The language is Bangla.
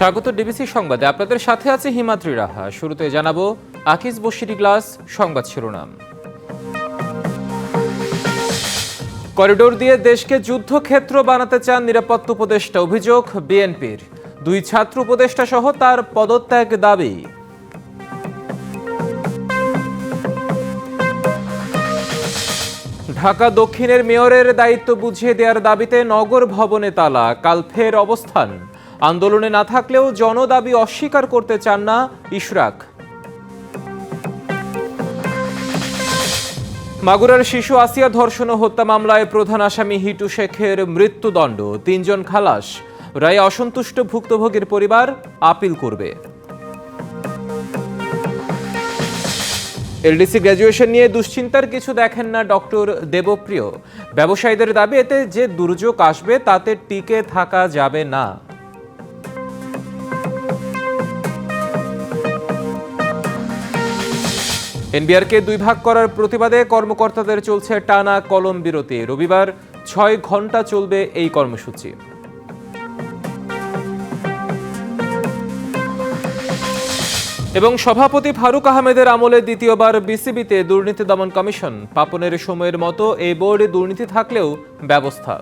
স্বাগত ডিবিসি সংবাদে। আপনাদের সাথে আছে হিমাদ্রি রাহা। শুরুতে জানাবো আকিজ বশিরি গ্লাস সংবাদ শিরোনাম। করিডোর দিয়ে দেশকে যুদ্ধক্ষেত্র বানাতে চান নিরাপত্তা উপদেষ্টা, অভিযোগ বিএনপির। 2 ছাত্র উপদেষ্টা সহ তার পদত্যাগ দাবি। ঢাকা দক্ষিণের মেয়রের দায়িত্ব বুঝিয়ে দেওয়ার দাবিতে নগর ভবনে তালা, কাল ফের অবস্থান। আন্দোলনে না থাকলেও জনদাবি অস্বীকার করতে চান না ইশরাক। মাগুরার শিশু আসিয়া ধর্ষণ ও হত্যা মামলায় প্রধান আসামি হিটু শেখের মৃত্যুদণ্ড, 3 জন খালাস। রায়ে অসন্তুষ্ট ভুক্তভোগীর পরিবার আপিল করবে। এলডিসি গ্র্যাজুয়েশন নিয়ে দুশ্চিন্তার কিছু দেখেন না ডক্টর দেবপ্রিয়। ব্যবসায়ীদের দাবি, এতে যে দুর্যোগ আসবে তাতে টিকে থাকা যাবে না। এনবিআরকে 2 ভাগ করার প্রতিবাদে কর্মকর্তাদের চলছে টানা কলম বিরতি। রবিবার 6 ঘন্টা চলবে এই কর্মসূচি। এবং সভাপতি ফারুক আহমেদের আমলে দ্বিতীয়বার বিসিবিতে দুর্নীতি দমন কমিশন। পাপনের সময়ের মতো এই বোর্ডে দুর্নীতি থাকলেও ব্যবস্থা।